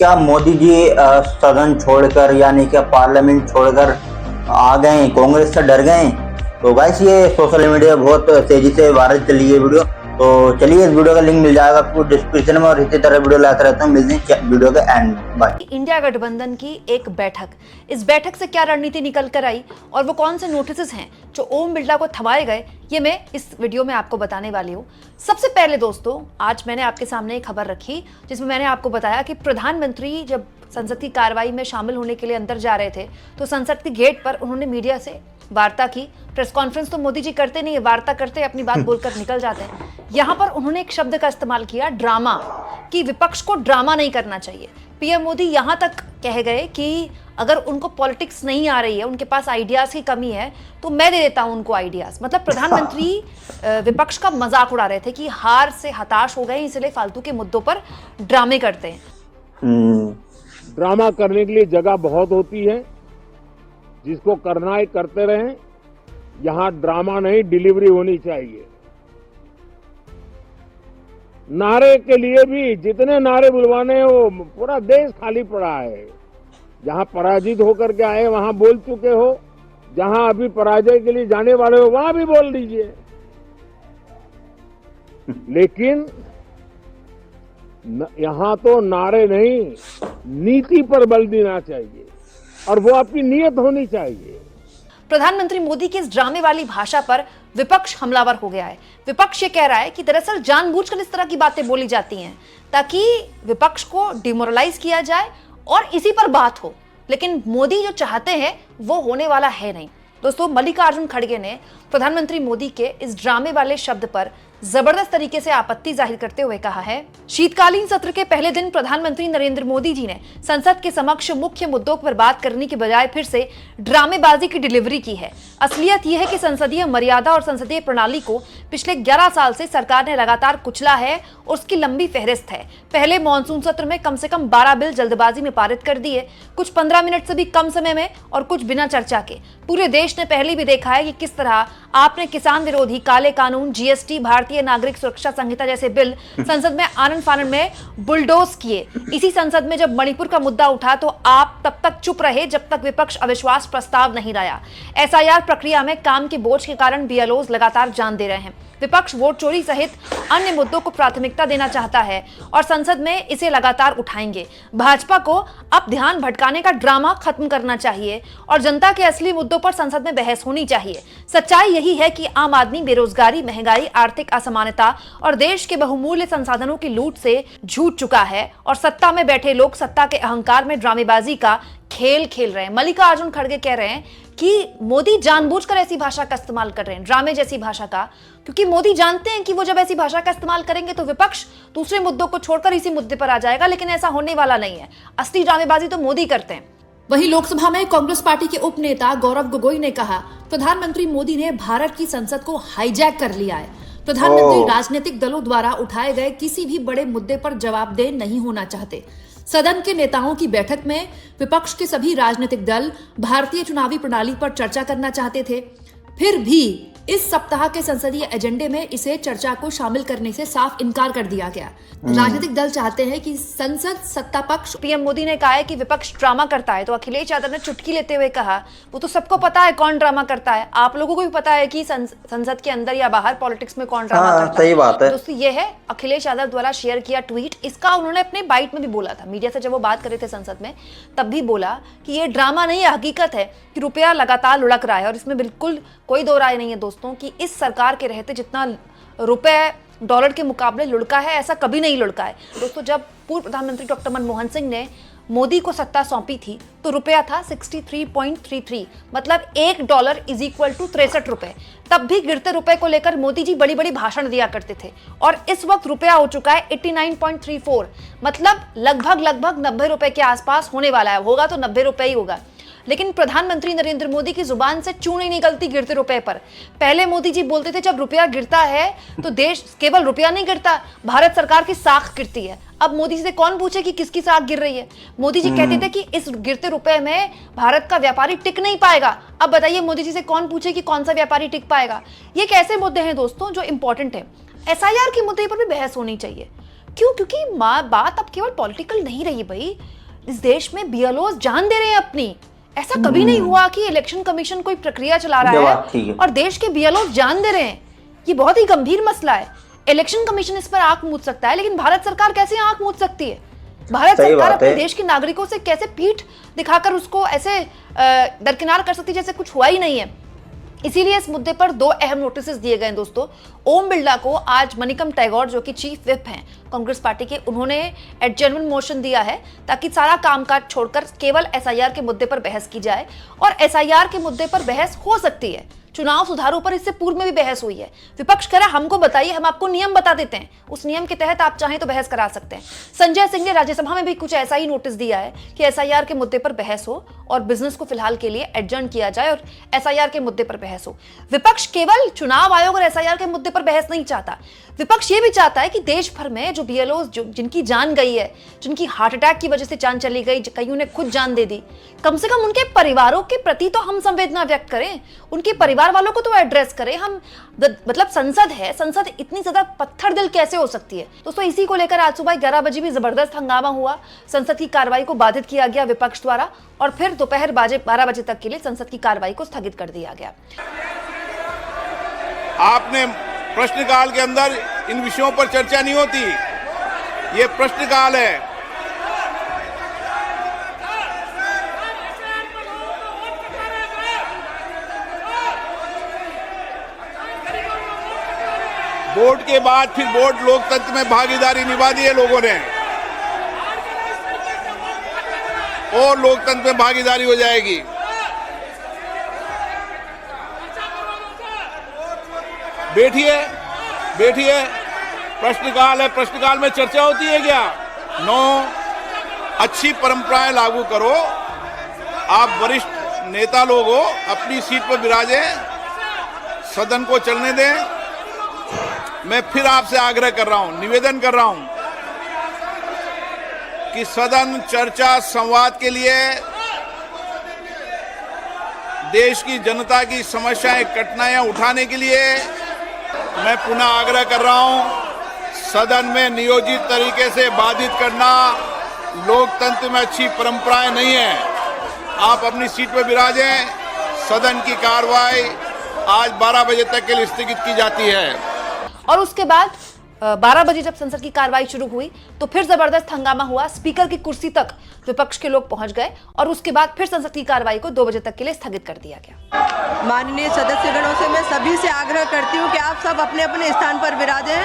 क्या मोदी जी सदन छोड़कर यानी कि पार्लियामेंट छोड़कर आ गए, कांग्रेस से डर गए? तो गाइस ये सोशल मीडिया बहुत तेजी से वायरल चली है वीडियो। तो चलिए इस वीडियो का लिंक मिल जाएगा आपको डिस्क्रिप्शन में, और इसी तरह वीडियो लाते रहता हूँ। मिलते हैं वीडियो के एंड। बाय। इंडिया गठबंधन की एक बैठक, इस बैठक से क्या रणनीति निकल कर आई और वो कौन से नोटिस हैं जो ओम बिरला को थमाए गए, ये मैं इस वीडियो में आपको बताने वाली हूँ। सबसे पहले दोस्तों, आज मैंने आपके सामने एक खबर रखी जिसमें मैंने आपको बताया कि प्रधानमंत्री जब संसद की कार्रवाई में शामिल होने के लिए अंदर जा रहे थे तो संसद के गेट पर उन्होंने मीडिया से वार्ता की। प्रेस कॉन्फ्रेंस तो मोदी जी करते नहीं है, वार्ता करते अपनी बात बोलकर निकल जाते हैं। यहां पर उन्होंने एक शब्द का इस्तेमाल किया, ड्रामा, कि विपक्ष को ड्रामा नहीं करना चाहिए। पीएम मोदी यहां तक कह गए कि अगर उनको पॉलिटिक्स नहीं आ रही है, उनके पास आइडियाज की कमी है, तो मैं दे देता हूं उनको आइडियाज। मतलब प्रधानमंत्री विपक्ष का मजाक उड़ा रहे थे कि हार से हताश हो गए, इसलिए फालतू के मुद्दों पर ड्रामे करते हैं। ड्रामा करने के लिए जगह बहुत होती है, जिसको करना है करते रहें। यहां ड्रामा नहीं, डिलीवरी होनी चाहिए। नारे के लिए भी जितने नारे बुलवाने हैं, वो पूरा देश खाली पड़ा है। जहां पराजित होकर के आए वहां बोल चुके हो, जहां अभी पराजय के लिए जाने वाले हो वहां भी बोल दीजिए। लेकिन यहां तो नारे नहीं, नीति पर बल देना चाहिए और वो आपकी नीयत होनी चाहिए। प्रधानमंत्री मोदी की इस ड्रामे वाली भाषा पर विपक्ष हमलावर हो गया है। विपक्ष ये कह रहा है कि दरअसल जानबूझकर इस तरह की बातें बोली जाती हैं ताकि विपक्ष को डिमोरलाइज किया जाए और इसी पर बात हो, लेकिन मोदी जो चाहते हैं वो होने वाला है नहीं। दोस्तों, मल्लिकार्जुन खड़गे ने प्रधानमंत्री मोदी के इस ड्रामे वाले शब्द पर जबरदस्त तरीके से आपत्ति जाहिर करते हुए कहा है, शीतकालीन सत्र के पहले दिन प्रधानमंत्री नरेंद्र मोदी जी ने संसद के समक्ष मुख्य मुद्दों पर बात करने के बजाय फिर से ड्रामेबाजी की डिलीवरी की है। असलियत यह है कि संसदीय मर्यादा और संसदीय प्रणाली को पिछले 11 साल से सरकार ने लगातार कुचला है और उसकी लंबी फहरिस्त है। पहले मॉनसून सत्र में कम से कम 12 बिल जल्दबाजी में पारित कर दिए, कुछ 15 मिनट से भी कम समय में और कुछ बिना चर्चा के। पूरे देश ने पहले भी देखा है कि किस तरह आपने किसान विरोधी काले कानून, जीएसटी, भारतीय नागरिक सुरक्षा संहिता जैसे बिल संसद में आनन फानन में बुलडोज किए। इसी संसद में जब मणिपुर का मुद्दा उठा तो आप तब तक चुप रहे जब तक विपक्ष अविश्वास प्रस्ताव नहीं लाया। एसआईआर प्रक्रिया में काम के बोझ के कारण बीएलओज लगातार जान दे रहे हैं। विपक्ष वोट चोरी सहित अन्य मुद्दों को प्राथमिकता देना चाहता है और संसद में इसे लगातार उठाएंगे। भाजपा को अब ध्यान भटकाने का ड्रामा खत्म करना चाहिए और जनता के असली मुद्दों पर संसद में बहस होनी चाहिए। सच्चाई यही है कि आम आदमी बेरोजगारी, महंगाई, आर्थिक असमानता और देश के बहुमूल्य संसाधनों की लूट से जूझ चुका है और सत्ता में बैठे लोग सत्ता के अहंकार में ड्रामेबाजी का खेल खेल रहे हैं। मल्लिकार्जुन खड़गे कह रहे हैं कि मोदी जानबूझकर ऐसी भाषा का इस्तेमाल कर रहे हैं, ड्रामे जैसी भाषा का, क्योंकि मोदी जानते हैं कि वो जब ऐसी भाषा का इस्तेमाल करेंगे तो विपक्ष दूसरे मुद्दों को छोड़कर इसी मुद्दे पर आ जाएगा, लेकिन ऐसा होने वाला नहीं है। असली ड्रामेबाजी तो मोदी करते हैं। वहीं लोकसभा में कांग्रेस पार्टी के उप नेता गौरव गोगोई ने कहा, प्रधानमंत्री मोदी ने भारत की संसद को हाईजैक कर लिया है। प्रधानमंत्री राजनीतिक दलों द्वारा उठाए गए किसी भी बड़े मुद्दे पर जवाबदेह नहीं होना चाहते। सदन के नेताओं की बैठक में विपक्ष के सभी राजनीतिक दल भारतीय चुनावी प्रणाली पर चर्चा करना चाहते थे, फिर भी इस सप्ताह के संसदीय एजेंडे में इसे चर्चा को शामिल करने से साफ इनकार कर दिया गया। राजनीतिक दल चाहते हैं कि संसद सत्ता पक्ष, पीएम मोदी ने कहा है कि विपक्ष ड्रामा करता है, तो अखिलेश यादव ने चुटकी लेते हुए कहा, वो तो सबको पता है कौन ड्रामा करता है, आप लोगों को भी पता है कि संसद के अंदर या बाहर पॉलिटिक्स में कौन ड्रामा करता है। सही बात है दोस्तों, ये है अखिलेश यादव द्वारा शेयर किया ट्वीट। इसका उन्होंने अपने बाइट में भी बोला था, मीडिया से जब वो बात कर रहे थे संसद में, तब भी बोला कि ये ड्रामा नहीं है, हकीकत है कि रुपया लगातार लुढ़क रहा है और इसमें बिल्कुल कोई दो राय नहीं है दोस्तों कि इस सरकार के रहते जितना रुपए डॉलर के मुकाबले लुढ़का है, ऐसा कभी नहीं लुढ़का है। दोस्तों, जब पूर्व प्रधानमंत्री डॉक्टर मनमोहन सिंह ने मोदी को सत्ता सौंपी थी तो रुपया था 63.33, मतलब $1 इज इक्वल टू 63 रुपए। तब भी गिरते रुपए को लेकर मोदी जी बड़ी बड़ी भाषण दिया करते थे और इस वक्त रुपया हो चुका है 89.34, मतलब लगभग 90 रुपए के आसपास होने वाला है। होगा तो 90 रुपए ही होगा, लेकिन प्रधानमंत्री नरेंद्र मोदी की जुबान से चूं नहीं निकलती गिरते रुपए पर। पहले मोदी जी बोलते थे जब रुपया गिरता है तो देश, केवल रुपया नहीं गिरता, भारत सरकार की साख गिरती है। अब मोदी जी से कौन पूछे कि किसकी साख गिर रही है? मोदी जी कहते थे कि इस गिरते रुपए में भारत का व्यापारी टिक नहीं पाएगा। अब बताइए मोदी जी से कौन पूछे कि कौन सा व्यापारी टिक पाएगा? ये कैसे मुद्दे हैं दोस्तों जो इंपॉर्टेंट है। एसआईआर के मुद्दे पर भी बहस होनी चाहिए। क्यों? क्योंकि बात अब केवल पॉलिटिकल नहीं रही भाई, इस देश में बीएलओ जान दे रहे हैं अपनी। ऐसा कभी नहीं हुआ कि इलेक्शन कमीशन कोई प्रक्रिया चला रहा है और देश के बीएलओ जान दे रहे हैं। ये बहुत ही गंभीर मसला है। इलेक्शन कमीशन इस पर आंख मूंद सकता है, लेकिन भारत सरकार कैसे आंख मूंद सकती है? भारत सरकार अपने देश के नागरिकों से कैसे पीठ दिखाकर उसको ऐसे दरकिनार कर सकती है जैसे कुछ हुआ ही नहीं है? इसीलिए इस मुद्दे पर 2 अहम नोटिस दिए गए दोस्तों। ओम बिरला को आज मनिकम टैगोर जो कि चीफ व्हिप हैं कांग्रेस पार्टी के, उन्होंने एडजर्नमेंट मोशन दिया है ताकि सारा कामकाज छोड़कर केवल एसआईआर के मुद्दे पर बहस की जाए। और एसआईआर के मुद्दे पर बहस हो सकती है, चुनाव सुधारों पर इससे पूर्व में भी बहस हुई है। विपक्ष कह रहा है हमको बताइए, हम आपको नियम बता देते हैं, उस नियम के तहत आप चाहें तो बहस करा सकते हैं। संजय सिंह ने राज्यसभा में भी कुछ ऐसा ही नोटिस दिया है कि एसआईआर के मुद्दे पर बहस हो और बिजनेस को फिलहाल के लिए एडजर्न किया जाए और एसआईआर के मुद्दे पर बहस हो। विपक्ष केवल चुनाव आयोग और एसआईआर के मुद्दे पर बहस नहीं चाहता, विपक्ष ये भी चाहता है कि देश भर में जो बीएलओ जिनकी जान गई है, जिनकी हार्ट अटैक की वजह से जान चली गई, कईयों ने खुद जान दे दी, कम से कम उनके परिवारों के प्रति तो हम संवेदना व्यक्त करें, उनके परिवार वालों को तो एड्रेस करें हम। मतलब संसद है, संसद इतनी ज्यादा पत्थर दिल कैसे हो सकती है? दोस्तों इसी को लेकर आज सुबह 11 बजे भी जबरदस्त हंगामा हुआ, संसद की कार्रवाई को बाधित किया गया विपक्ष द्वारा और फिर दोपहर 12 बजे तक के लिए संसद की कार्रवाई को स्थगित कर दिया गया। आपने प्रश्नकाल के अंदर इन विषयों पर चर्चा नहीं होती, ये प्रश्नकाल है। वोट के बाद फिर वोट लोकतंत्र में भागीदारी निभा दी है लोगों ने और लोकतंत्र में भागीदारी हो जाएगी। बैठिए बैठिए, प्रश्नकाल है, प्रश्नकाल में चर्चा होती है क्या? नो, अच्छी परंपराएं लागू करो। आप वरिष्ठ नेता लोग हो, अपनी सीट पर विराजे, सदन को चलने दें। मैं फिर आपसे आग्रह कर रहा हूं, निवेदन कर रहा हूं कि सदन चर्चा संवाद के लिए, देश की जनता की समस्याएं कठिनाइयां उठाने के लिए मैं पुनः आग्रह कर रहा हूं, सदन में नियोजित तरीके से बाधित करना लोकतंत्र में अच्छी परंपराएं नहीं है। आप अपनी सीट पर विराजें। सदन की कार्रवाई आज 12 बजे तक के लिए स्थगित की जाती है। और उसके बाद 12 बजे जब संसद की कार्रवाई शुरू हुई तो फिर जबरदस्त हंगामा हुआ, स्पीकर की कुर्सी तक विपक्ष के लोग पहुंच गए और उसके बाद फिर संसद की कार्रवाई को 2 बजे तक के लिए स्थगित कर दिया गया। माननीय सदस्यगणों से मैं सभी से आग्रह करती हूं कि आप सब अपने अपने स्थान पर विराजें।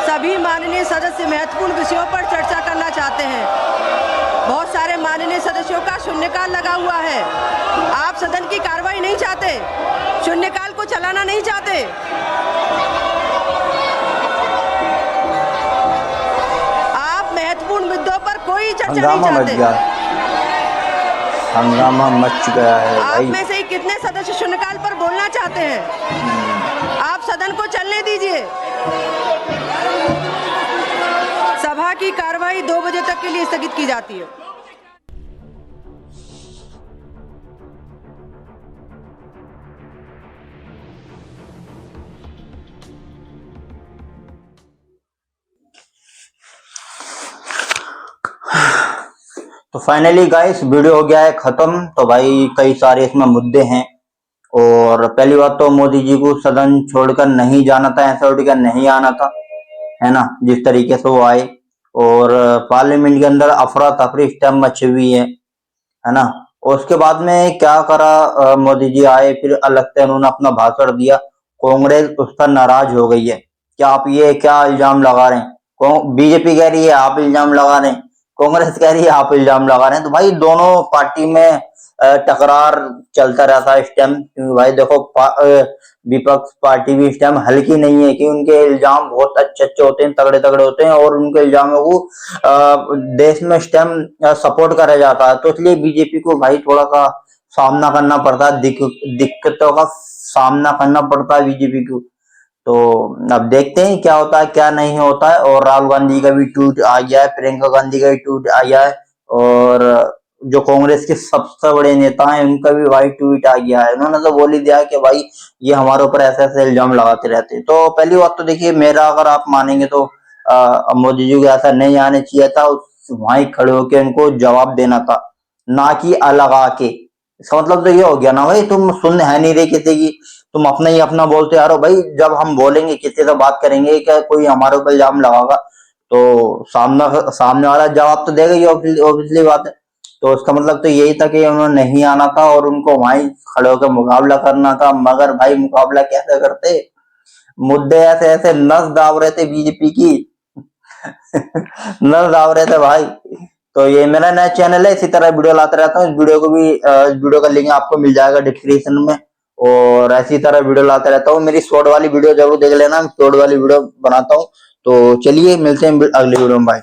सभी माननीय सदस्य महत्वपूर्ण विषयों पर चर्चा करना चाहते हैं। बहुत सारे माननीय सदस्यों का शून्यकाल लगा हुआ है। आप सदन की कार्रवाई नहीं चाहते, शून्यकाल को चलाना नहीं चाहते। महत्वपूर्ण मुद्दों पर कोई चर्चा नहीं चाहते। हंगामा मच गया है आप भाई। में से ही कितने सदस्य शून्यकाल पर बोलना चाहते हैं? आप सदन को चलने दीजिए। सभा की कार्रवाई 2 बजे तक के लिए स्थगित की जाती है। तो फाइनली गाइस वीडियो हो गया है खत्म। तो भाई कई सारे इसमें मुद्दे हैं और पहली बात तो मोदी जी को सदन छोड़कर नहीं जाना था, ऐसा उठ कर नहीं आना था, है ना, जिस तरीके से वो आए। और पार्लियामेंट के अंदर अफरा तफरी स्टैम्प मची हुई है ना। और उसके बाद में क्या करा, मोदी जी आए, फिर अलग से उन्होंने अपना भाषण दिया। कांग्रेस उस पर नाराज हो गई है। क्या आप ये क्या इल्जाम लगा रहे हैं? बीजेपी कह रही है आप इल्जाम लगा रहे हैं, कांग्रेस कह रही है आप इल्जाम लगा रहे हैं। तो भाई दोनों पार्टी में टकरार चलता रहता है इस टाइम। क्योंकि भाई देखो विपक्ष पार्टी भी इस टाइम हल्की नहीं है कि उनके इल्जाम बहुत अच्छे अच्छे होते हैं, तगड़े तगड़े होते हैं और उनके इल्जामों को देश में इस टाइम सपोर्ट करा जाता है। तो इसलिए बीजेपी को भाई थोड़ा सा सामना करना पड़ता है, दिक्कतों का सामना करना पड़ता है बीजेपी को। तो अब देखते हैं क्या होता है क्या नहीं होता है। और राहुल गांधी का भी ट्वीट आ गया है, प्रियंका गांधी का भी ट्वीट आ गया है और जो कांग्रेस के सबसे बड़े नेता हैं उनका भी भाई ट्वीट आ गया है। उन्होंने तो बोल ही दिया कि भाई ये हमारे ऊपर ऐसे ऐसे इल्जाम लगाते रहते हैं। तो पहली बात तो देखिए मेरा, अगर आप मानेंगे तो मोदी जी को ऐसा नहीं आने चाहिए था, वहीं खड़े होकर उनको जवाब देना था, ना कि अलग आके। इसका मतलब तो ये हो गया ना भाई, तुम सुन है नहीं रहे किसी की, तुम अपना ही अपना बोलते आ रहे हो। भाई जब हम बोलेंगे, किसी से बात करेंगे, क्या कोई हमारे ऊपर इल्जाम लगागा तो सामने वाला जवाब तो देगा ही, ऑब्वियसली बात है। तो उसका मतलब तो यही था कि उन्होंने नहीं आना था और उनको वहीं खड़े होकर मुकाबला करना था। मगर भाई मुकाबला कैसे करते, मुद्दे ऐसे ऐसे नस दाब रहे थे बीजेपी की नस दाब रहे थे भाई। तो ये मेरा नया चैनल है, इसी तरह वीडियो लाते रहता हूँ। इस वीडियो का लिंक आपको मिल जाएगा डिस्क्रिप्शन में, और ऐसी तरह वीडियो लाते रहता हूँ। मेरी शॉर्ट वाली वीडियो जरूर देख लेना, शॉर्ट वाली वीडियो बनाता हूँ। तो चलिए मिलते हैं अगली वीडियो में, बाय।